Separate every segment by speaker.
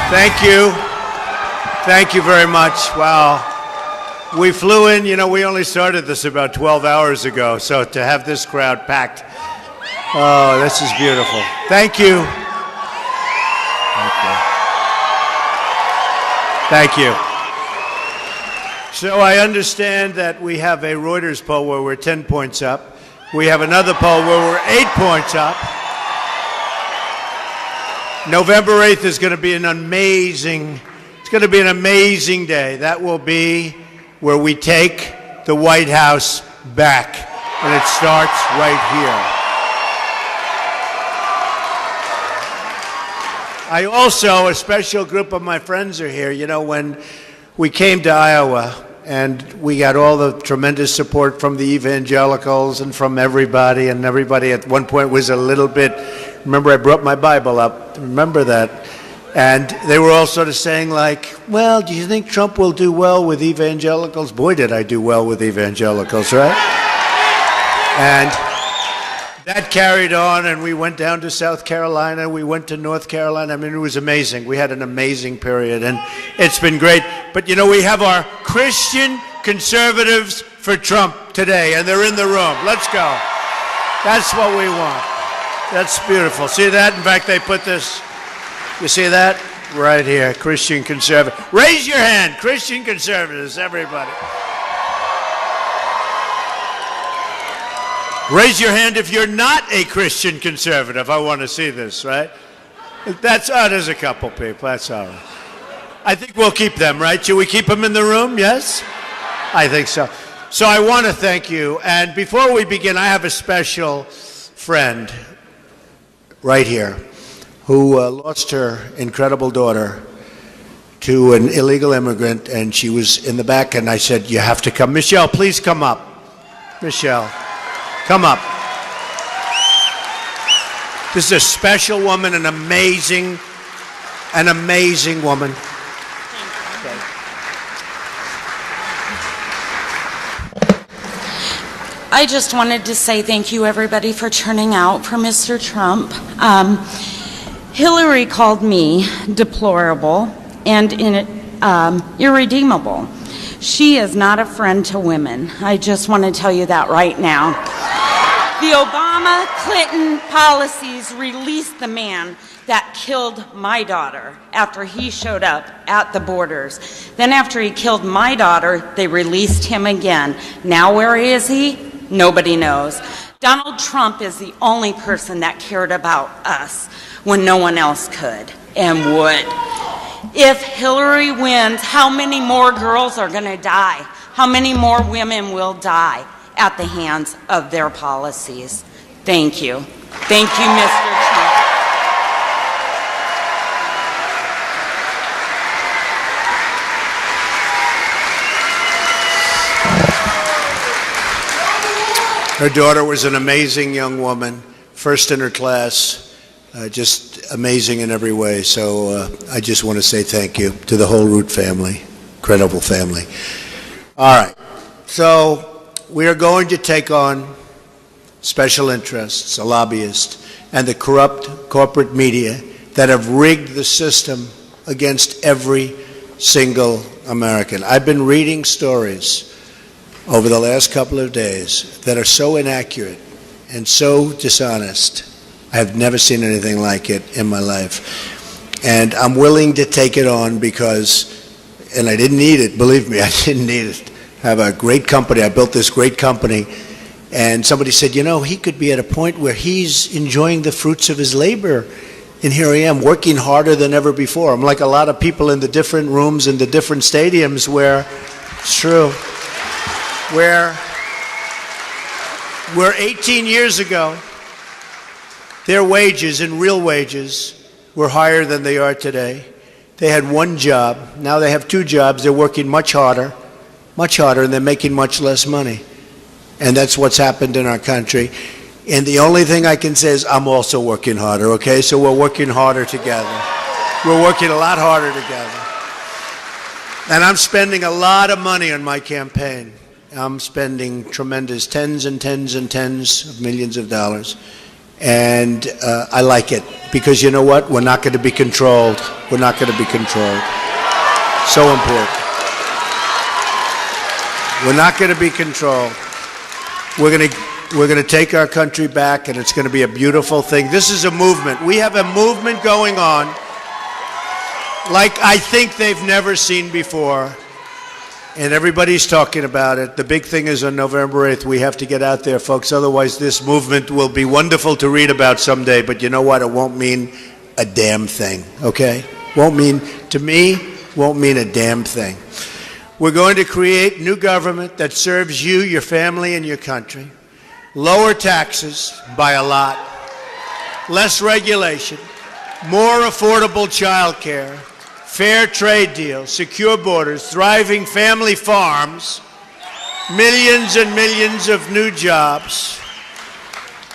Speaker 1: Thank you. Thank you very much. Wow. We flew in, we only started this about 12 hours ago, so to have this crowd packed, oh, this is beautiful. Thank you. Thank you. So I understand that we have a Reuters poll where we're 10 points up. We have another poll where we're 8 points up. November 8th is going to be an amazing day. That will be where we take the White House back, and it starts right here. I also, a special group of my friends are here. When we came to Iowa, and we got all the tremendous support from the evangelicals and from everybody, and everybody at one point was a little bit, remember I brought my Bible up, remember that, and they were all sort of saying like, well, do you think Trump will do well with evangelicals? Boy, did I do well with evangelicals, right? And that carried on, and we went down to South Carolina, we went to North Carolina. I mean, it was amazing. We had an amazing period, and it's been great. But we have our Christian conservatives for Trump today, and they're in the room. Let's go. That's what we want. That's beautiful. See that? In fact, they put this, you see that? Right here, Christian conservative. Raise your hand, Christian conservatives, everybody. Raise your hand if you're not a Christian conservative. I want to see this, right? There's a couple people. That's all right. I think we'll keep them, right? Should we keep them in the room? Yes? I think so. So I want to thank you. And before we begin, I have a special friend right here who lost her incredible daughter to an illegal immigrant, and she was in the back, and I said, you have to come. Michelle, please come up. Michelle. Come up. This is a special woman, an amazing woman. Okay.
Speaker 2: I just wanted to say thank you, everybody, for turning out for Mr. Trump. Hillary called me deplorable and irredeemable. She is not a friend to women. I just want to tell you that right now. The Obama-Clinton policies released the man that killed my daughter after he showed up at the borders. Then after he killed my daughter, they released him again. Now where is he? Nobody knows. Donald Trump is the only person that cared about us when no one else could and would. If Hillary wins, how many more girls are going to die? How many more women will die at the hands of their policies? Thank you. Thank you, Mr. Trump.
Speaker 1: Her daughter was an amazing young woman, first in her class, just amazing in every way. So I just want to say thank you to the whole Root family, incredible family. All right, so we are going to take on special interests, a lobbyist, and the corrupt corporate media that have rigged the system against every single American. I've been reading stories over the last couple of days that are so inaccurate and so dishonest. I have never seen anything like it in my life. And I'm willing to take it on because, and I didn't need it, believe me, I didn't need it. I have a great company. I built this great company. And somebody said, he could be at a point where he's enjoying the fruits of his labor. And here I am, working harder than ever before. I'm like a lot of people in the different rooms in the different stadiums where, it's true, where 18 years ago, their wages and real wages were higher than they are today. They had one job. Now they have two jobs. They're working much harder, and they're making much less money. And that's what's happened in our country. And the only thing I can say is I'm also working harder, okay? So we're working harder together. We're working a lot harder together. And I'm spending a lot of money on my campaign. I'm spending tremendous tens and tens and tens of millions of dollars. And I like it because you know what? We're not going to be controlled. We're not going to be controlled. So important. We're not going to be controlled. We're going to take our country back, and it's going to be a beautiful thing. This is a movement. We have a movement going on like I think they've never seen before. And everybody's talking about it. The big thing is on November 8th. We have to get out there, folks. Otherwise, this movement will be wonderful to read about someday. But you know what? It won't mean a damn thing, okay? Won't mean, to me, won't mean a damn thing. We're going to create new government that serves you, your family, and your country. Lower taxes by a lot. Less regulation. More affordable child care. Fair trade deals, secure borders, thriving family farms, millions and millions of new jobs.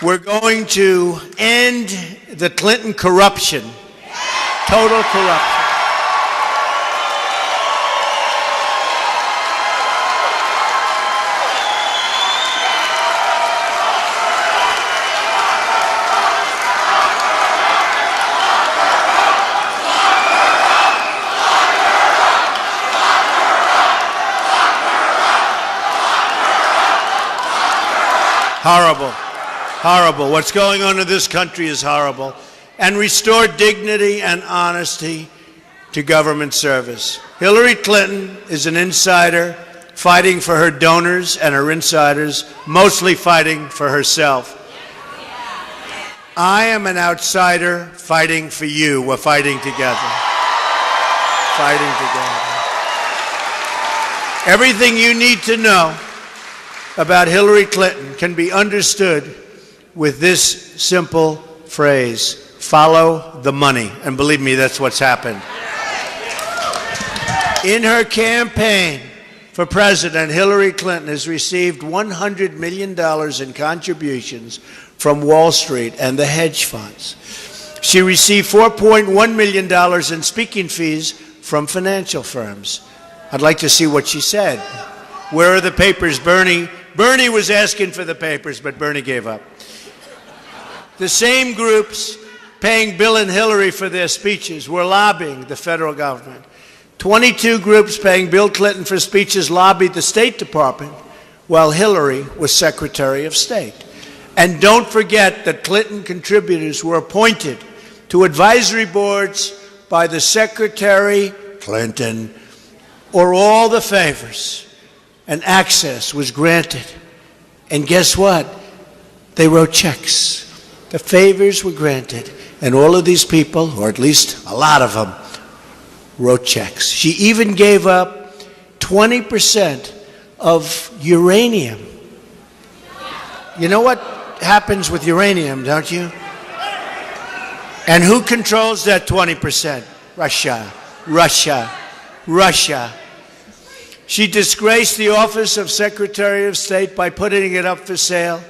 Speaker 1: We're going to end the Clinton corruption, total corruption. Horrible, horrible. What's going on in this country is horrible. And restore dignity and honesty to government service. Hillary Clinton is an insider fighting for her donors and her insiders, mostly fighting for herself. I am an outsider fighting for you. We're fighting together. Fighting together. Everything you need to know about Hillary Clinton can be understood with this simple phrase: follow the money. And believe me, that's what's happened. In her campaign for president, Hillary Clinton has received $100 million in contributions from Wall Street and the hedge funds. She received $4.1 million in speaking fees from financial firms. I'd like to see what she said. Where are the papers, Bernie? Bernie was asking for the papers, but Bernie gave up. The same groups paying Bill and Hillary for their speeches were lobbying the federal government. 22 groups paying Bill Clinton for speeches lobbied the State Department while Hillary was Secretary of State. And don't forget that Clinton contributors were appointed to advisory boards by the Secretary Clinton, or all the favors and access was granted. And guess what? They wrote checks. The favors were granted. And all of these people, or at least a lot of them, wrote checks. She even gave up 20% of uranium. You know what happens with uranium, don't you? And who controls that 20%? Russia. Russia. Russia. She disgraced the office of Secretary of State by putting it up for sale.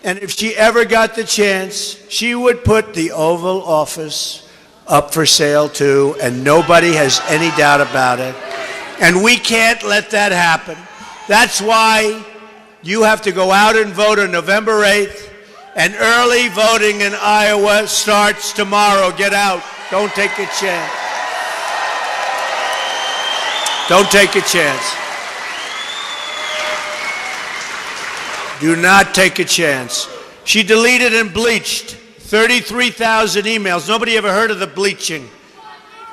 Speaker 1: And if she ever got the chance, she would put the Oval Office up for sale too, and nobody has any doubt about it. And we can't let that happen. That's why you have to go out and vote on November 8th, and early voting in Iowa starts tomorrow. Get out. Don't take a chance. Don't take a chance. Do not take a chance. She deleted and bleached 33,000 emails. Nobody ever heard of the bleaching.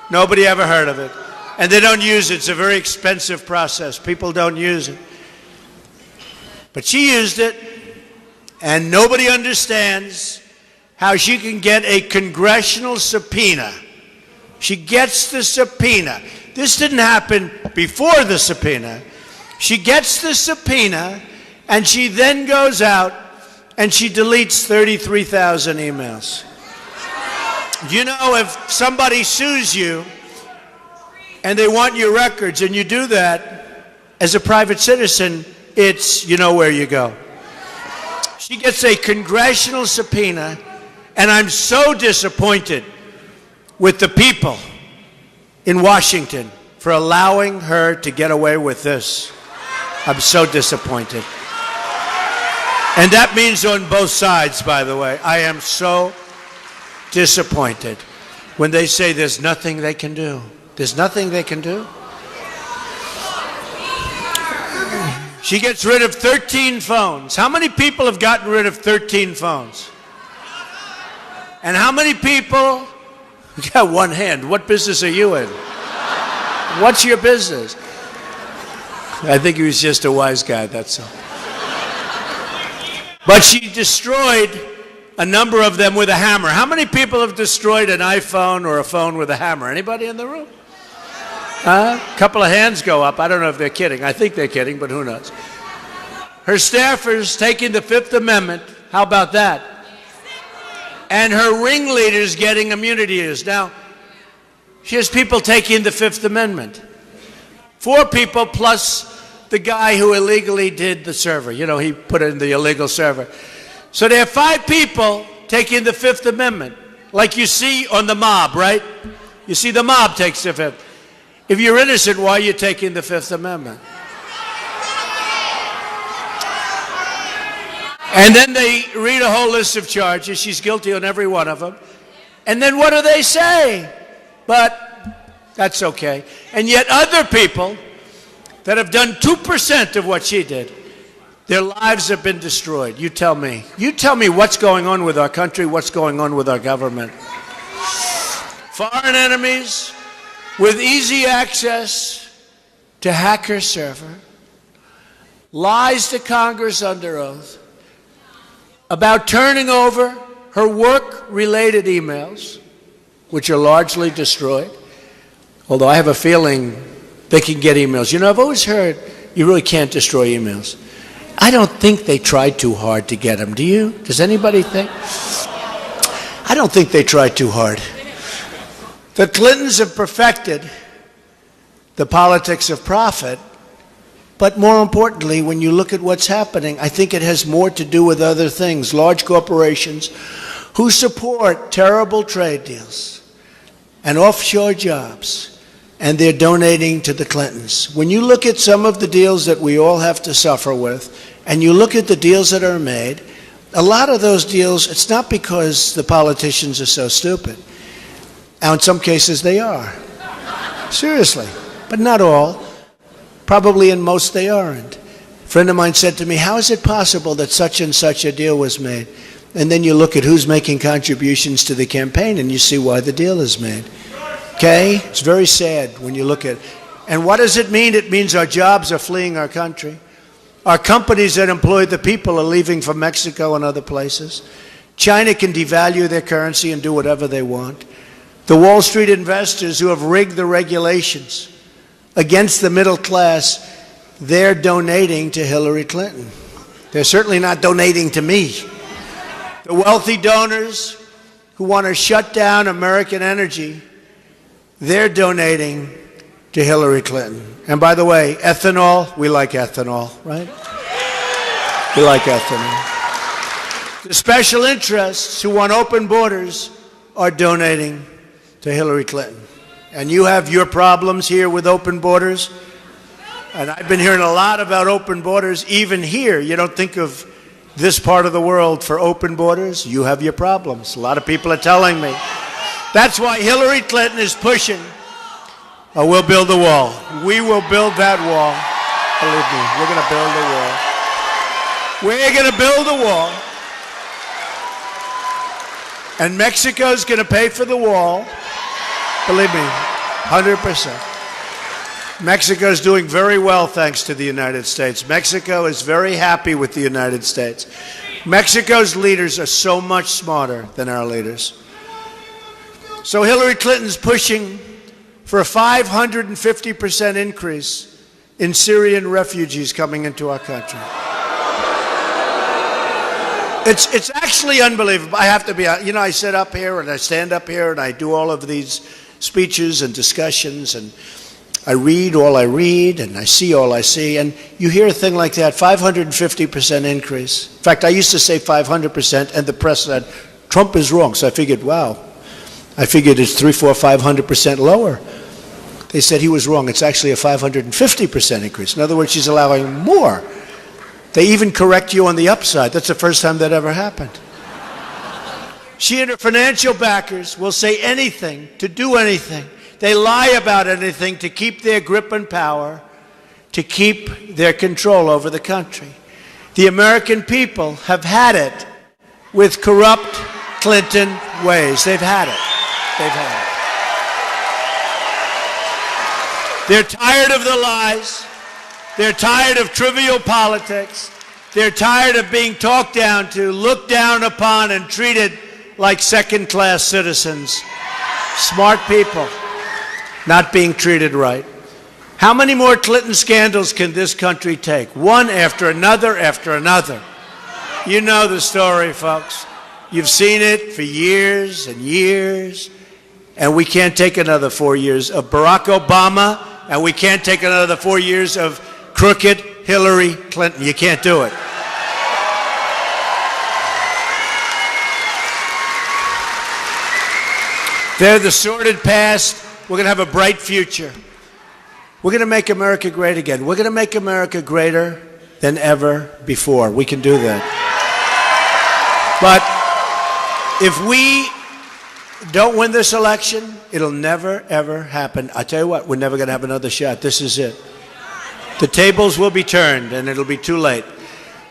Speaker 1: Nobody ever heard of it. And they don't use it. It's a very expensive process. People don't use it. But she used it, and nobody understands how she can get a congressional subpoena. She gets the subpoena. This didn't happen before the subpoena. She gets the subpoena, and she then goes out and she deletes 33,000 emails. You know, if somebody sues you and they want your records and you do that, as a private citizen, it's, you know where you go. She gets a congressional subpoena, and I'm so disappointed with the people in Washington for allowing her to get away with this. I'm so disappointed. And that means on both sides, by the way. I am so disappointed when they say there's nothing they can do. There's nothing they can do. She gets rid of 13 phones. How many people have gotten rid of 13 phones? And how many people? You got one hand. What business are you in? What's your business? I think he was just a wise guy, that's all. But she destroyed a number of them with a hammer. How many people have destroyed an iPhone or a phone with a hammer? Anybody in the room? A couple of hands go up. I don't know if they're kidding. I think they're kidding, but who knows? Her staffers taking the Fifth Amendment. How about that? And her ringleaders getting immunity years. Now, she has people taking the Fifth Amendment. 4 people plus the guy who illegally did the server. You know, he put in the illegal server. So there are 5 people taking the Fifth Amendment, like you see on the mob, right? You see the mob takes the Fifth. If you're innocent, why are you taking the Fifth Amendment? And then they read a whole list of charges. She's guilty on every one of them. And then what do they say? But that's okay. And yet other people that have done 2% of what she did, their lives have been destroyed. You tell me. You tell me what's going on with our country, what's going on with our government. Foreign enemies with easy access to hack her server, lies to Congress under oath about turning over her work-related emails, which are largely destroyed, although I have a feeling they can get emails. You know, I've always heard you really can't destroy emails. I don't think they tried too hard to get them. Do you? Does anybody think? I don't think they tried too hard. The Clintons have perfected the politics of profit, but more importantly, when you look at what's happening, I think it has more to do with other things. Large corporations who support terrible trade deals and offshore jobs, and they're donating to the Clintons. When you look at some of the deals that we all have to suffer with, and you look at the deals that are made, a lot of those deals, it's not because the politicians are so stupid. Now, in some cases, they are. Seriously. But not all. Probably in most they aren't. A friend of mine said to me, how is it possible that such and such a deal was made? And then you look at who's making contributions to the campaign, and you see why the deal is made. Okay? It's very sad when you look at it. And what does it mean? It means our jobs are fleeing our country. Our companies that employ the people are leaving for Mexico and other places. China can devalue their currency and do whatever they want. The Wall Street investors who have rigged the regulations against the middle class, they're donating to Hillary Clinton. They're certainly not donating to me. The wealthy donors who want to shut down American energy, they're donating to Hillary Clinton. And by the way, ethanol, we like ethanol, right? We like ethanol. The special interests who want open borders are donating to Hillary Clinton. And you have your problems here with open borders. And I've been hearing a lot about open borders. Even here, you don't think of this part of the world for open borders. You have your problems. A lot of people are telling me. That's why Hillary Clinton is pushing. Oh, we'll build a wall. We will build that wall. Believe me, we're going to build a wall. We're going to build a wall. And Mexico's going to pay for the wall. Believe me, 100%. Mexico's doing very well thanks to the United States. Mexico is very happy with the United States. Mexico's leaders are so much smarter than our leaders. So Hillary Clinton's pushing for a 550% increase in Syrian refugees coming into our country. It's actually unbelievable. I have to be, you know, I sit up here and I stand up here and I do all of these speeches and discussions, and I read all I read and I see all I see, and you hear a thing like that, 550% increase. In fact, I used to say 500%, and the press said, Trump is wrong. So I figured, wow, I figured it's 300, 400, 500% lower. They said he was wrong. It's actually a 550% increase. In other words, she's allowing more They even correct you on the upside. That's the first time that ever happened. She and her financial backers will say anything to do anything. They lie about anything to keep their grip and power, to keep their control over the country. The American people have had it with corrupt Clinton ways. They've had it. They've had it. They're tired of the lies. They're tired of trivial politics. They're tired of being talked down to, looked down upon, and treated like second-class citizens. Smart people not being treated right. How many more Clinton scandals can this country take? One after another after another. You know the story, folks. You've seen it for years and years, and we can't take another 4 years of Barack Obama, and we can't take another 4 years of crooked Hillary Clinton. You can't do it. They're the sordid past. We're going to have a bright future. We're going to make America great again. We're going to make America greater than ever before. We can do that. But if we don't win this election, it'll never, ever happen. I tell you what, we're never going to have another shot. This is it. The tables will be turned, and it'll be too late.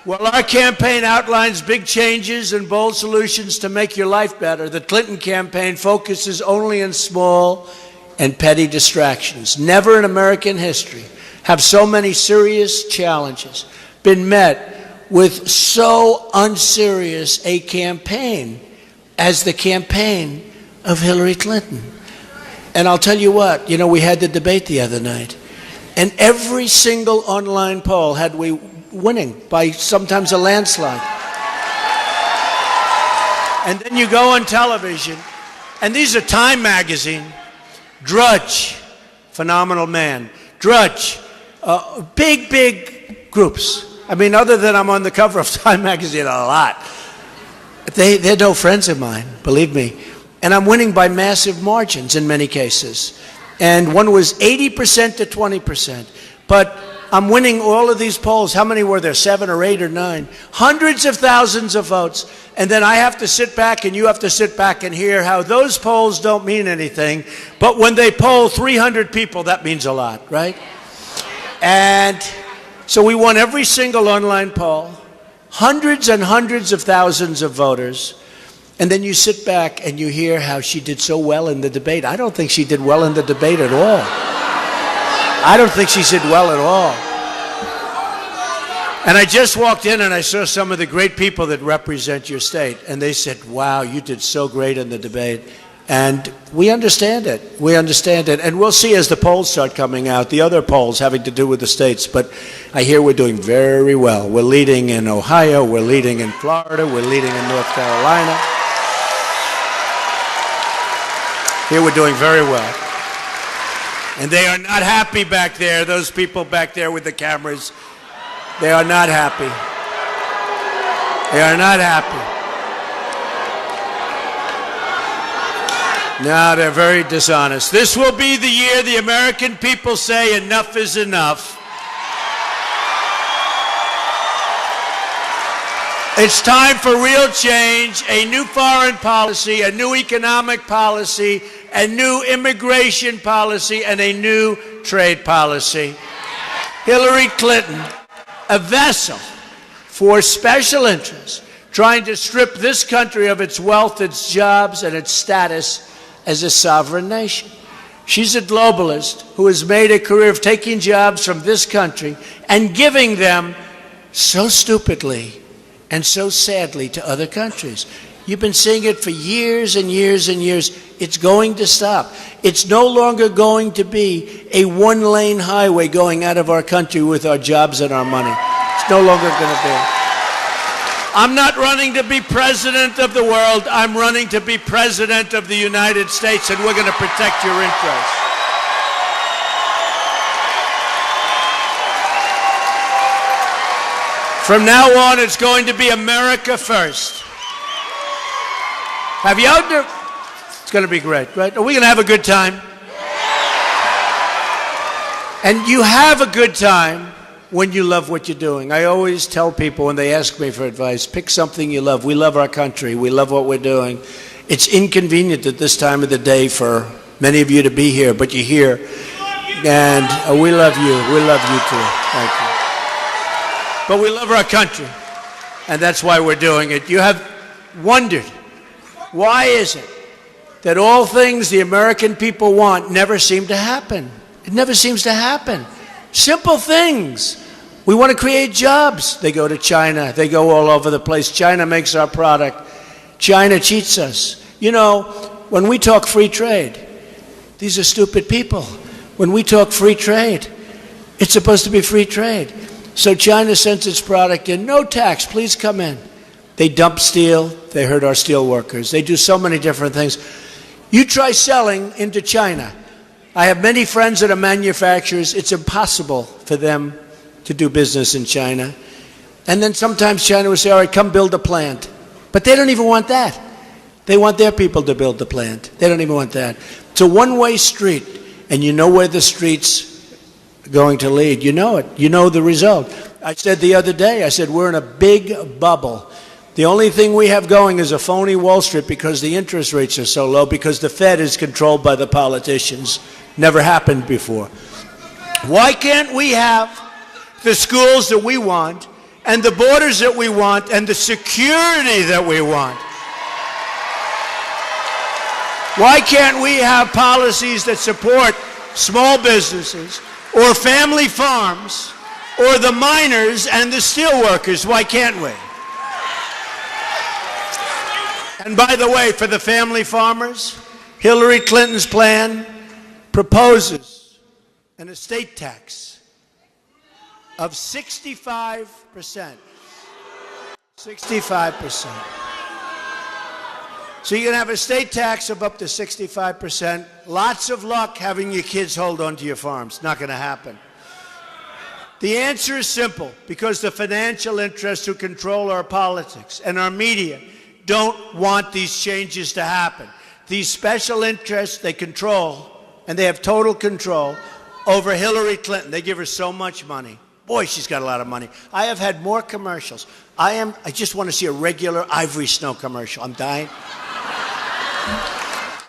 Speaker 1: While our campaign outlines big changes and bold solutions to make your life better, the Clinton campaign focuses only on small and petty distractions. Never in American history have so many serious challenges been met with so unserious a campaign as the campaign of Hillary Clinton. And I'll tell you what, we had the debate the other night, and every single online poll had we winning by sometimes a landslide. And then you go on television, and these are Time magazine, Drudge, phenomenal man, Drudge, big groups. I mean, other than I'm on the cover of Time magazine a lot, they're no friends of mine, believe me. And I'm winning by massive margins in many cases. And one was 80% to 20%. But I'm winning all of these polls. How many were there? 7 or 8 or 9? Hundreds of thousands of votes. And then I have to sit back, and you have to sit back and hear how those polls don't mean anything. But when they poll 300 people, that means a lot, right? And so we won every single online poll. Hundreds and hundreds of thousands of voters. And then you sit back and you hear how she did so well in the debate. I don't think she did well in the debate at all. I don't think she did well at all. And I just walked in and I saw some of the great people that represent your state. And they said, wow, you did so great in the debate. And we understand it. We understand it. And we'll see as the polls start coming out, the other polls having to do with the states. But I hear we're doing very well. We're leading in Ohio. We're leading in Florida. We're leading in North Carolina. Here we're doing very well. And they are not happy back there, those people back there with the cameras. They are not happy. They are not happy. No, they're very dishonest. This will be the year the American people say enough is enough. It's time for real change, a new foreign policy, a new economic policy, a new immigration policy, and a new trade policy. Hillary Clinton, a vessel for special interests, trying to strip this country of its wealth, its jobs, and its status as a sovereign nation. She's a globalist who has made a career of taking jobs from this country and giving them so stupidly and so sadly to other countries. You've been seeing it for years and years and years. It's going to stop. It's no longer going to be a one-lane highway going out of our country with our jobs and our money. It's no longer going to be. I'm not running to be president of the world. I'm running to be president of the United States, and we're going to protect your interests. From now on, it's going to be America first. Have you out there? It's going to be great, right? Are we going to have a good time? And you have a good time when you love what you're doing. I always tell people when they ask me for advice, pick something you love. We love our country. We love what we're doing. It's inconvenient at this time of the day for many of you to be here, but you're here. And we love you. We love you too. Thank you. But we love our country, and that's why we're doing it. You have wondered, why is it that all things the American people want never seem to happen? It never seems to happen. Simple things. We want to create jobs. They go to China. They go all over the place. China makes our product. China cheats us. You know, when we talk free trade, these are stupid people. When we talk free trade, it's supposed to be free trade. So China sends its product in, no tax, please come in. They dump steel. They hurt our steel workers. They do so many different things. You try selling into China. I have many friends that are manufacturers. It's impossible for them to do business in China. And then sometimes China will say, all right, come build a plant. But they don't even want that. They want their people to build the plant. They don't even want that. It's a one-way street, and you know where the street's going to lead. You know it. You know the result. I said the other day, I said, we're in a big bubble. The only thing we have going is a phony Wall Street because the interest rates are so low, because the Fed is controlled by the politicians. Never happened before. Why can't we have the schools that we want, and the borders that we want, and the security that we want? Why can't we have policies that support small businesses or family farms or the miners and the steel workers? Why can't we? And by the way, for the family farmers, Hillary Clinton's plan proposes an estate tax of 65%. 65%. So you're going to have a estate tax of up to 65%. Lots of luck having your kids hold on to your farms. Not going to happen. The answer is simple, because the financial interests who control our politics and our media don't want these changes to happen. These special interests, they control, and they have total control over Hillary Clinton. They give her so much money. Boy, she's got a lot of money. I have had more commercials. I just want to see a regular Ivory Snow commercial. I'm dying.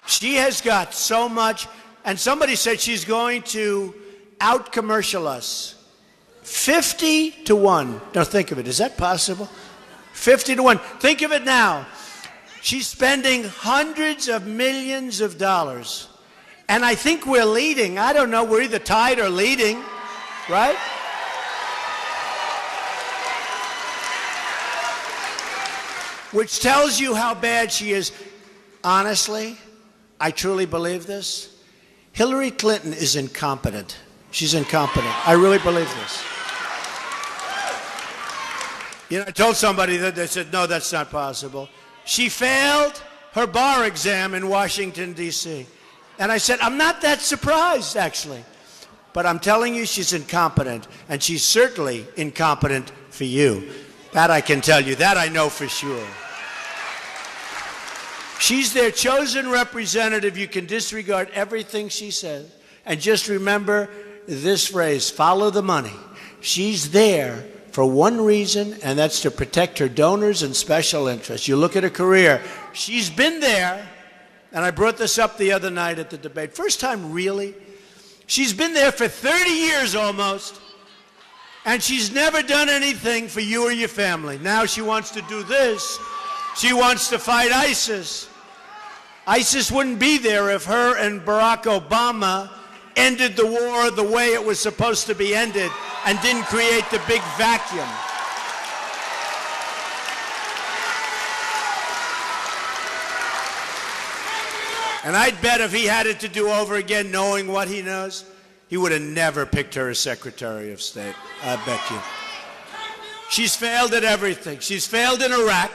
Speaker 1: She has got so much, and somebody said she's going to out-commercial us. 50 to 1. Now think of it. Is that possible? 50 to 1. Think of it now. She's spending hundreds of millions of dollars. And I think we're leading. I don't know. We're either tied or leading, right? Which tells you how bad she is. Honestly, I truly believe this. Hillary Clinton is incompetent. She's incompetent. I really believe this. You know, I told somebody that, they said, no, that's not possible. She failed her bar exam in Washington, D.C. And I said, I'm not that surprised, actually. But I'm telling you, she's incompetent. And she's certainly incompetent for you. That I can tell you. That I know for sure. She's their chosen representative. You can disregard everything she says. And just remember this phrase, follow the money. She's there for one reason, and that's to protect her donors and special interests. You look at her career. She's been there, and I brought this up the other night at the debate. First time, really? She's been there for 30 years almost, and she's never done anything for you or your family. Now she wants to do this. She wants to fight ISIS. ISIS wouldn't be there if her and Barack Obama ended the war the way it was supposed to be ended and didn't create the big vacuum. And I'd bet if he had it to do over again, knowing what he knows, he would have never picked her as Secretary of State. I bet you. She's failed at everything. She's failed in Iraq.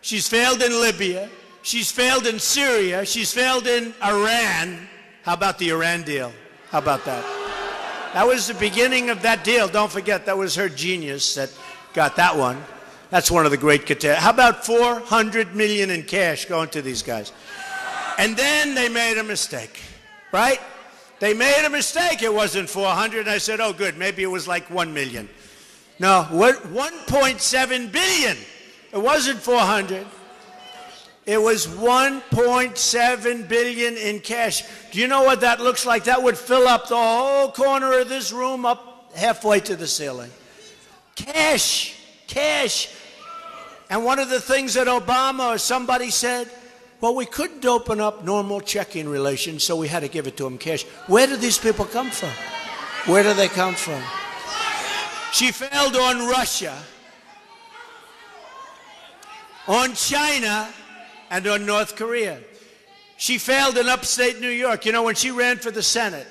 Speaker 1: She's failed in Libya. She's failed in Syria. She's failed in Iran. How about the Iran deal? How about that? That was the beginning of that deal. Don't forget, that was her genius that got that one. That's one of the great catastrophes. How about $400 million in cash going to these guys? And then they made a mistake, right? They made a mistake. It wasn't 400. I said, oh, good. Maybe it was like 1 million. No, 1.7 billion. It wasn't 400. It was 1.7 billion in cash. Do you know what that looks like? That would fill up the whole corner of this room up halfway to the ceiling. Cash, cash. And one of the things that Obama or somebody said, well, we couldn't open up normal checking relations, so we had to give it to them cash. Where do these people come from? Where do they come from? She failed on Russia, on China, and on North Korea. She failed in upstate New York. You know, when she ran for the Senate,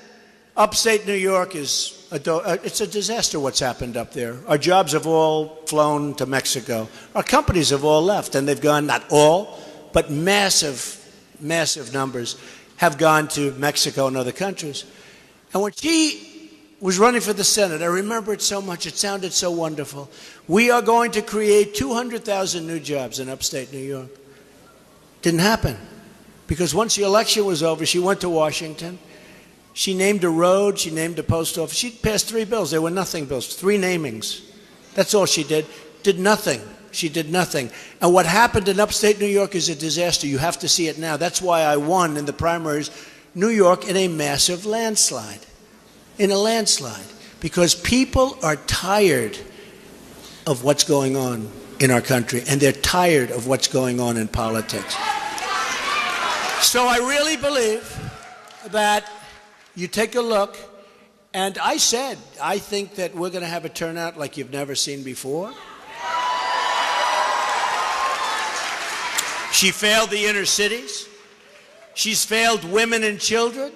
Speaker 1: upstate New York is it's a disaster what's happened up there. Our jobs have all flown to Mexico. Our companies have all left, and they've gone, not all, but massive, massive numbers have gone to Mexico and other countries. And when she was running for the Senate, I remember it so much. It sounded so wonderful. We are going to create 200,000 new jobs in upstate New York. Didn't happen. Because once the election was over, she went to Washington. She named a road. She named a post office. She passed 3 bills. They were nothing bills. 3 namings. That's all she did. Did nothing. She did nothing. And what happened in upstate New York is a disaster. You have to see it now. That's why I won in the primaries, New York, in a massive landslide. In a landslide. Because people are tired of what's going on in our country, and they're tired of what's going on in politics. So I really believe that you take a look, and I said, I think that we're going to have a turnout like you've never seen before. She failed the inner cities. She's failed women and children.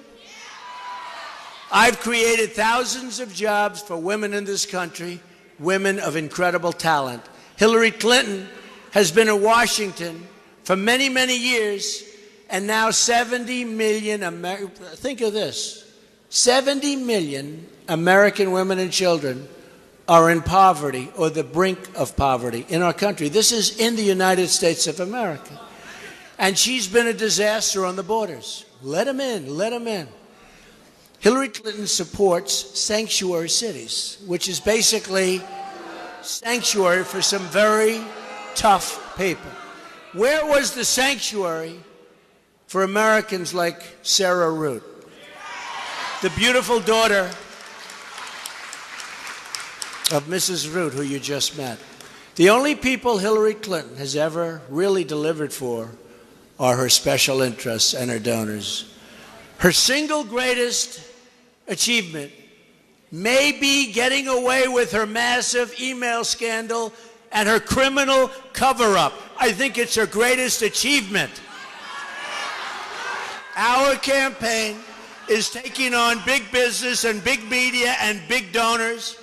Speaker 1: I've created thousands of jobs for women in this country, women of incredible talent. Hillary Clinton has been in Washington for many, many years, and now 70 million, think of this, 70 million American women and children are in poverty or the brink of poverty in our country. This is in the United States of America. And she's been a disaster on the borders. Let them in, let them in. Hillary Clinton supports sanctuary cities, which is basically sanctuary for some very tough people. Where was the sanctuary for Americans like Sarah Root, the beautiful daughter of Mrs. Root, who you just met? The only people Hillary Clinton has ever really delivered for are her special interests and her donors. Her single greatest achievement may be getting away with her massive email scandal and her criminal cover-up. I think it's her greatest achievement. Our campaign is taking on big business and big media and big donors.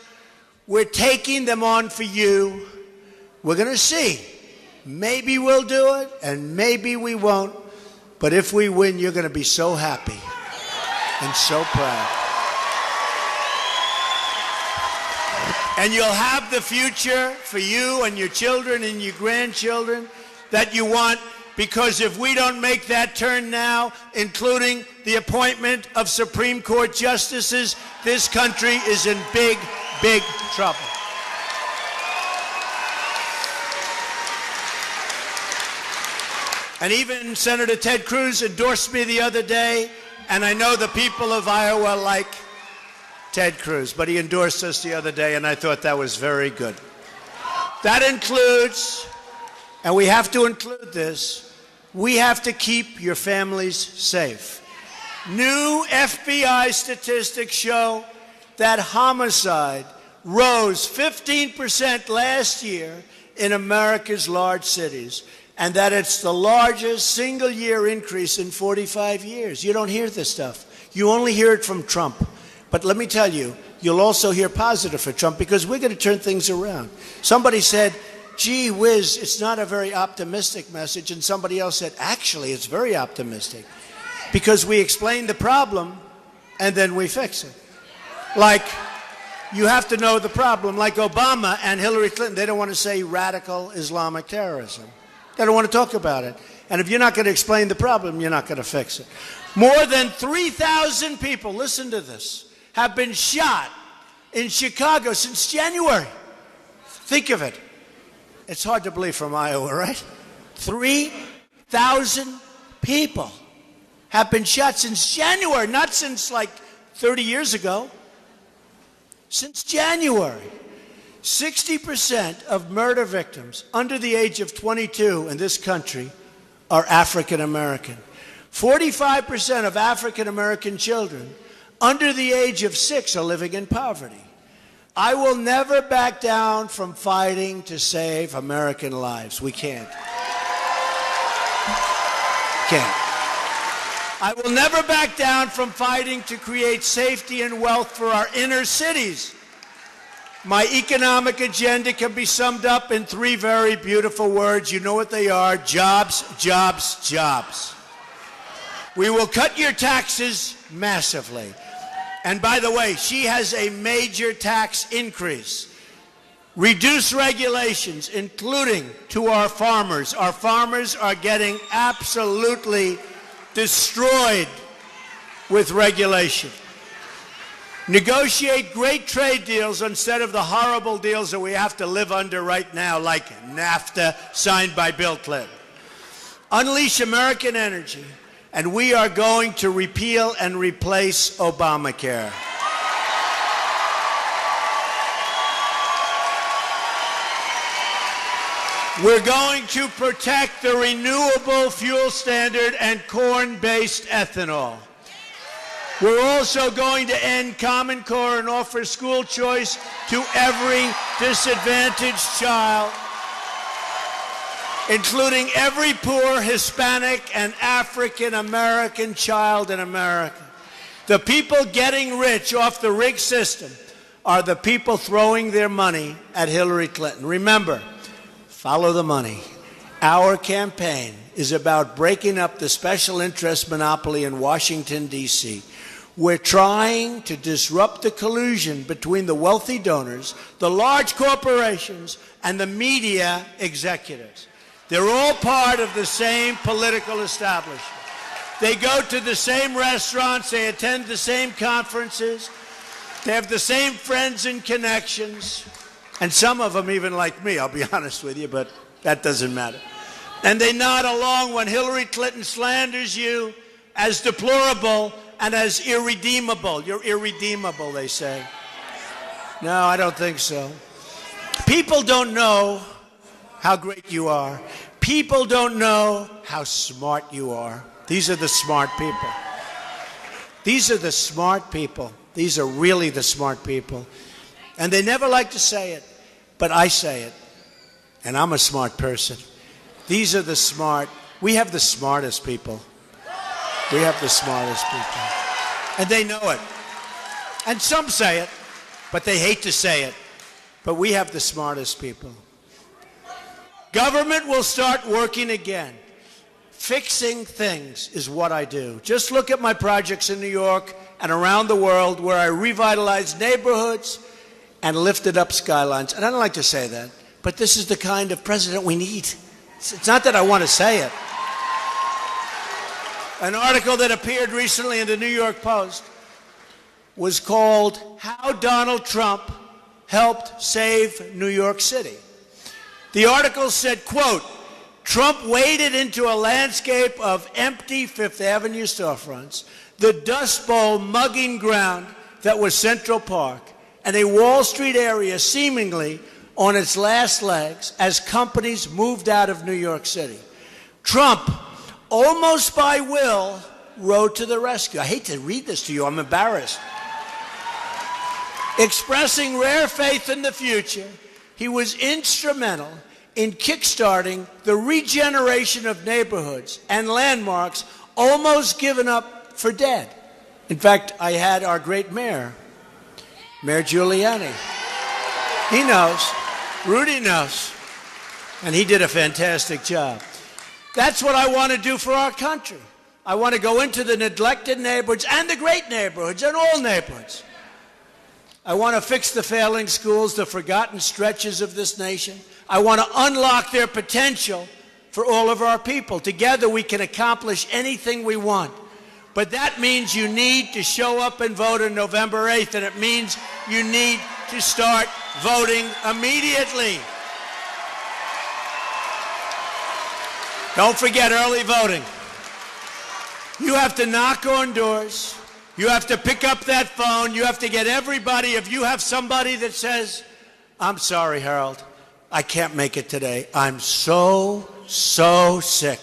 Speaker 1: We're taking them on for you. We're going to see. Maybe we'll do it, and maybe we won't. But if we win, you're going to be so happy and so proud. And you'll have the future for you and your children and your grandchildren that you want, because if we don't make that turn now, including the appointment of Supreme Court justices, this country is in big, big trouble. And even Senator Ted Cruz endorsed me the other day, and I know the people of Iowa like Ted Cruz, but he endorsed us the other day, and I thought that was very good. That includes, and we have to include this, we have to keep your families safe. New FBI statistics show that homicide rose 15% last year in America's large cities, and that it's the largest single-year increase in 45 years. You don't hear this stuff. You only hear it from Trump. But let me tell you, you'll also hear positive for Trump, because we're going to turn things around. Somebody said, gee whiz, it's not a very optimistic message. And somebody else said, actually, it's very optimistic, because we explain the problem and then we fix it. Like, you have to know the problem. Like Obama and Hillary Clinton, they don't want to say radical Islamic terrorism. They don't want to talk about it. And if you're not going to explain the problem, you're not going to fix it. More than 3,000 people, listen to this, have been shot in Chicago since January. Think of it. It's hard to believe from Iowa, right? 3,000 people have been shot since January, not since like 30 years ago. Since January. 60% of murder victims under the age of 22 in this country are African American. 45% of African American children under the age of 6 are living in poverty. I will never back down from fighting to save American lives. We can't. Can't. I will never back down from fighting to create safety and wealth for our inner cities. My economic agenda can be summed up in 3 very beautiful words. You know what they are: jobs, jobs, jobs. We will cut your taxes massively. And by the way, she has a major tax increase. Reduce regulations, including to our farmers. Our farmers are getting absolutely destroyed with regulation. Negotiate great trade deals instead of the horrible deals that we have to live under right now, like NAFTA, signed by Bill Clinton. Unleash American energy, and we are going to repeal and replace Obamacare. We're going to protect the renewable fuel standard and corn-based ethanol. We're also going to end Common Core and offer school choice to every disadvantaged child, including every poor Hispanic and African American child in America. The people getting rich off the rigged system are the people throwing their money at Hillary Clinton. Remember, follow the money. Our campaign is about breaking up the special interest monopoly in Washington, D.C. We're trying to disrupt the collusion between the wealthy donors, the large corporations, and the media executives. They're all part of the same political establishment. They go to the same restaurants, they attend the same conferences, they have the same friends and connections, and some of them even like me, I'll be honest with you, but that doesn't matter. And they nod along when Hillary Clinton slanders you as deplorable and as irredeemable. You're irredeemable, they say. No, I don't think so. People don't know how great you are. People don't know how smart you are. These are the smart people. These are the smart people. These are really the smart people. And they never like to say it, but I say it. And I'm a smart person. These are the smart. We have the smartest people. We have the smartest people. And they know it. And some say it, but they hate to say it. But we have the smartest people. Government will start working again. Fixing things is what I do. Just look at my projects in New York and around the world where I revitalized neighborhoods and lifted up skylines. And I don't like to say that, but this is the kind of president we need. It's not that I want to say it. An article that appeared recently in the New York Post was called "How Donald Trump Helped Save New York City." The article said, quote, "Trump waded into a landscape of empty Fifth Avenue storefronts, the Dust Bowl mugging ground that was Central Park, and a Wall Street area seemingly on its last legs as companies moved out of New York City. Trump, almost by will, rode to the rescue." I hate to read this to you. I'm embarrassed. Expressing rare faith in the future, he was instrumental in kickstarting the regeneration of neighborhoods and landmarks almost given up for dead. In fact, I had our great mayor, Mayor Giuliani. He knows. Rudy knows. And he did a fantastic job. That's what I want to do for our country. I want to go into the neglected neighborhoods and the great neighborhoods and all neighborhoods. I want to fix the failing schools, the forgotten stretches of this nation. I want to unlock their potential for all of our people. Together we can accomplish anything we want. But that means you need to show up and vote on November 8th, and it means you need to start voting immediately. Don't forget early voting. You have to knock on doors. You have to pick up that phone. You have to get everybody. If you have somebody that says, I'm sorry, Harold, I can't make it today. I'm so sick.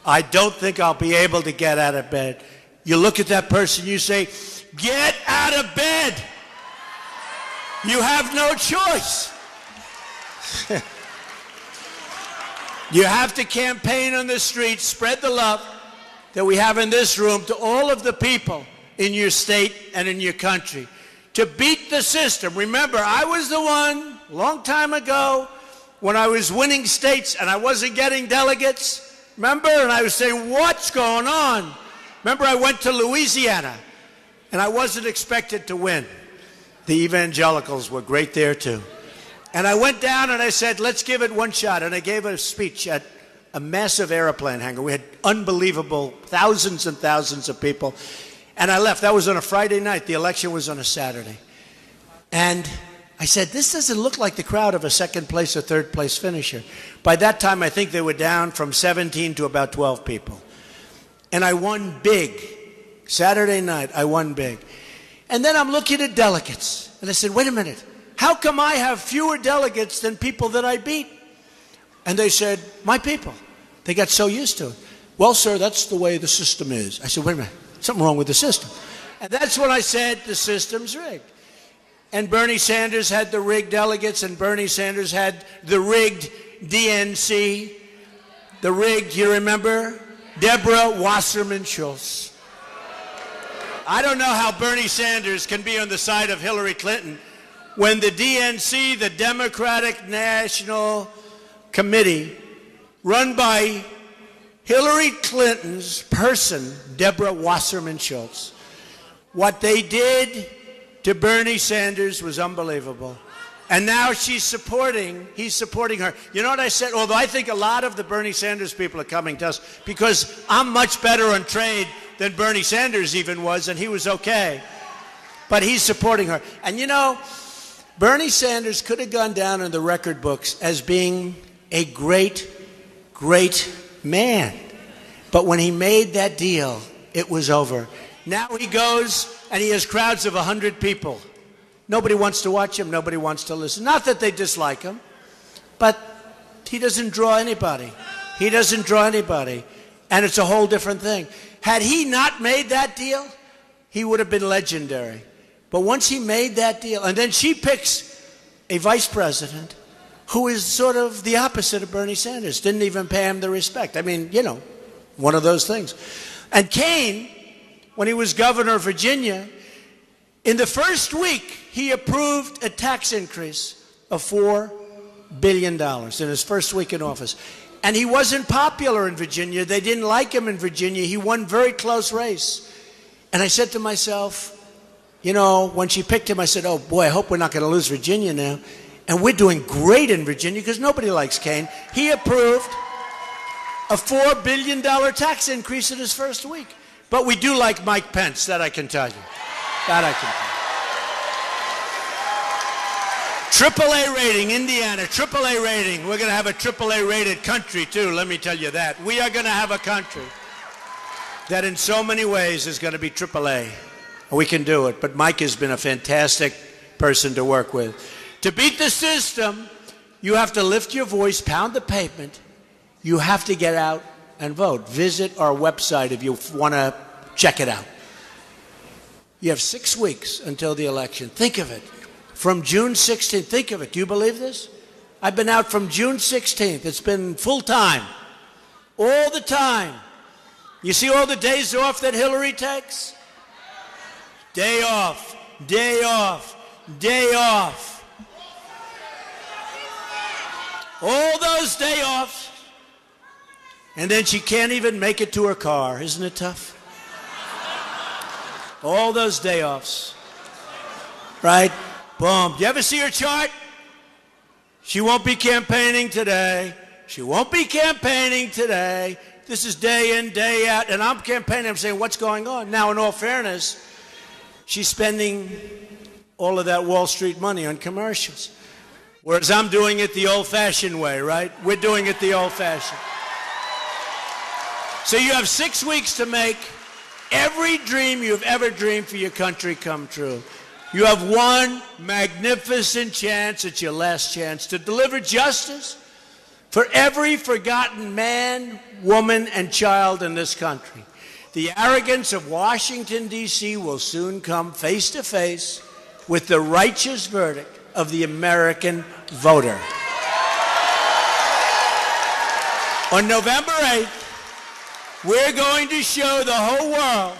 Speaker 1: I don't think I'll be able to get out of bed. You look at that person, you say, get out of bed. You have no choice. You have to campaign on the streets, spread the love that we have in this room to all of the people in your state and in your country to beat the system. Remember, I was the one a long time ago when I was winning states and I wasn't getting delegates. Remember? And I was saying, what's going on? Remember, I went to Louisiana and I wasn't expected to win. The evangelicals were great there too. And I went down and I said, let's give it one shot. And I gave a speech at a massive airplane hangar. We had unbelievable thousands and thousands of people. And I left. That was on a Friday night. The election was on a Saturday. And I said, this doesn't look like the crowd of a second place or third place finisher. By that time, I think they were down from 17 to about 12 people. And I won big. Saturday night, I won big. And then I'm looking at delegates. And I said, wait a minute. How come I have fewer delegates than people that I beat? And they said, my people. They got so used to it. Well, sir, that's the way the system is. I said, wait a minute. Something wrong with the system. And that's when I said the system's rigged. And Bernie Sanders had the rigged delegates, and Bernie Sanders had the rigged DNC. The rigged, you remember? Deborah Wasserman Schultz. I don't know how Bernie Sanders can be on the side of Hillary Clinton when the DNC, the Democratic National Committee, run by Hillary Clinton's person, Deborah Wasserman Schultz, what they did to Bernie Sanders was unbelievable. And now he's supporting her. You know what I said? Although I think a lot of the Bernie Sanders people are coming to us because I'm much better on trade than Bernie Sanders even was, and he was okay. But he's supporting her. And you know, Bernie Sanders could have gone down in the record books as being a great, great man. But when he made that deal, it was over. Now he goes and he has crowds of 100 people. Nobody wants to watch him. Nobody wants to listen. Not that they dislike him, but he doesn't draw anybody. He doesn't draw anybody. And it's a whole different thing. Had he not made that deal, he would have been legendary. But once he made that deal, and then she picks a vice president who is sort of the opposite of Bernie Sanders, didn't even pay him the respect. I mean, you know, one of those things. And Kane, when he was governor of Virginia, in the first week, he approved a tax increase of $4 billion in his first week in office. And he wasn't popular in Virginia. They didn't like him in Virginia. He won very close race. And I said to myself, you know, when she picked him, I said, oh boy, I hope we're not going to lose Virginia now. And we're doing great in Virginia because nobody likes Kane. He approved a $4 billion tax increase in his first week. But we do like Mike Pence, that I can tell you. That I can tell you. AAA rating, Indiana, AAA rating. We're going to have a AAA rated country too, let me tell you that. We are going to have a country that in so many ways is going to be AAA. We can do it, but Mike has been a fantastic person to work with. To beat the system, you have to lift your voice, pound the pavement. You have to get out and vote. Visit our website if you want to check it out. You have 6 weeks until the election. Think of it. From June 16th, think of it. Do you believe this? I've been out from June 16th. It's been full time. All the time. You see all the days off that Hillary takes? Day off, day off, day off. All those day offs. And then she can't even make it to her car. Isn't it tough? All those day offs. Right? Boom. Do you ever see her chart? She won't be campaigning today. She won't be campaigning today. This is day in, day out. And I'm campaigning. I'm saying, what's going on? Now, in all fairness, she's spending all of that Wall Street money on commercials. Whereas I'm doing it the old-fashioned way, right? We're doing it the old-fashioned. So you have 6 weeks to make every dream you've ever dreamed for your country come true. You have one magnificent chance. It's your last chance to deliver justice for every forgotten man, woman, and child in this country. The arrogance of Washington, D.C. will soon come face to face with the righteous verdict of the American voter. On November 8th, we're going to show the whole world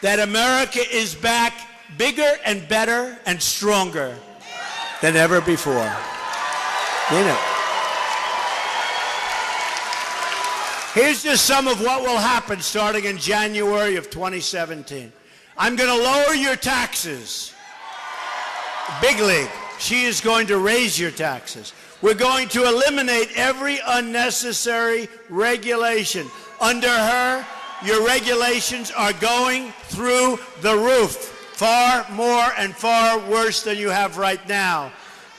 Speaker 1: that America is back bigger and better and stronger than ever before. You know. Here's just some of what will happen starting in January of 2017. I'm going to lower your taxes. Big league. She is going to raise your taxes. We're going to eliminate every unnecessary regulation. Under her, your regulations are going through the roof. Far more and far worse than you have right now.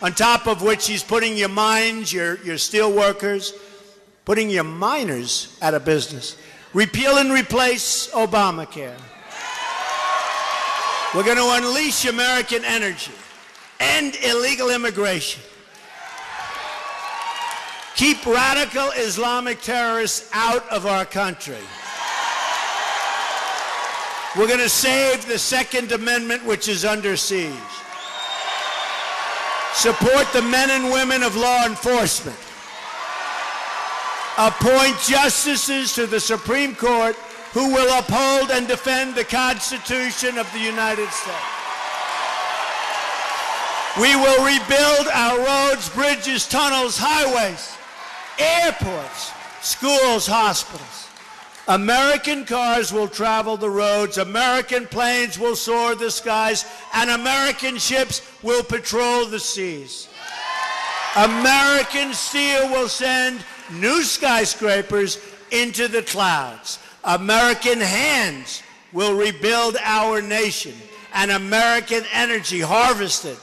Speaker 1: On top of which she's putting your mines, your steel workers, putting your miners out of business. Repeal and replace Obamacare. We're going to unleash American energy. End illegal immigration. Keep radical Islamic terrorists out of our country. We're going to save the Second Amendment, which is under siege. Support the men and women of law enforcement. Appoint justices to the Supreme Court who will uphold and defend the Constitution of the United States. We will rebuild our roads, bridges, tunnels, highways, airports, schools, hospitals. American cars will travel the roads, American planes will soar the skies, and American ships will patrol the seas. American steel will send new skyscrapers into the clouds. American hands will rebuild our nation, and American energy harvested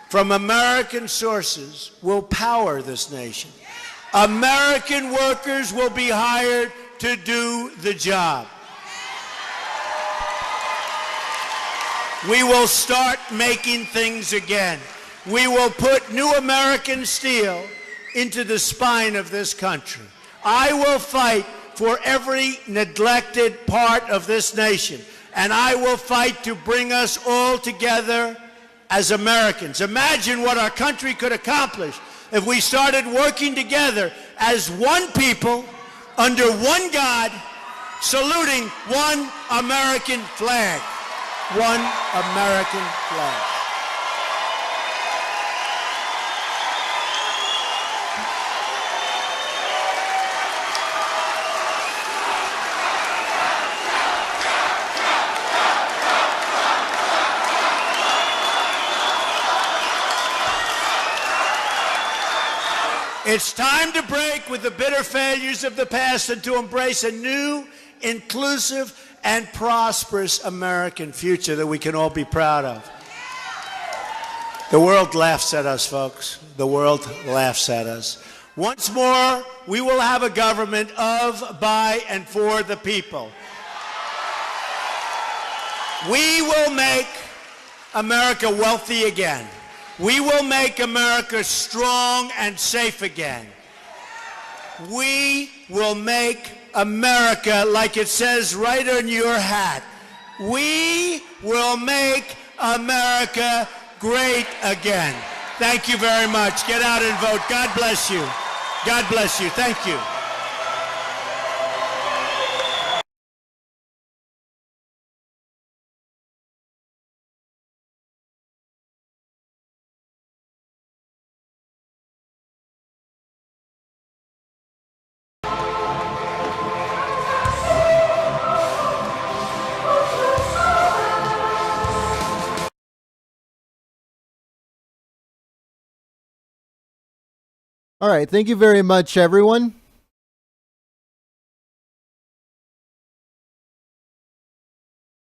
Speaker 1: from American sources will power this nation. American workers will be hired to do the job. We will start making things again. We will put new American steel into the spine of this country. I will fight for every neglected part of this nation, and I will fight to bring us all together as Americans. Imagine what our country could accomplish if we started working together as one people, under one God, saluting one American flag. One American flag. It's time to break with the bitter failures of the past and to embrace a new, inclusive, and prosperous American future that we can all be proud of. The world laughs at us, folks. The world laughs at us. Once more, we will have a government of, by, and for the people. We will make America wealthy again. We will make America strong and safe again. We will make America, like it says right on your hat, we will make America great again. Thank you very much. Get out and vote. God bless you. God bless you. Thank you.
Speaker 3: All right. Thank you very much, everyone.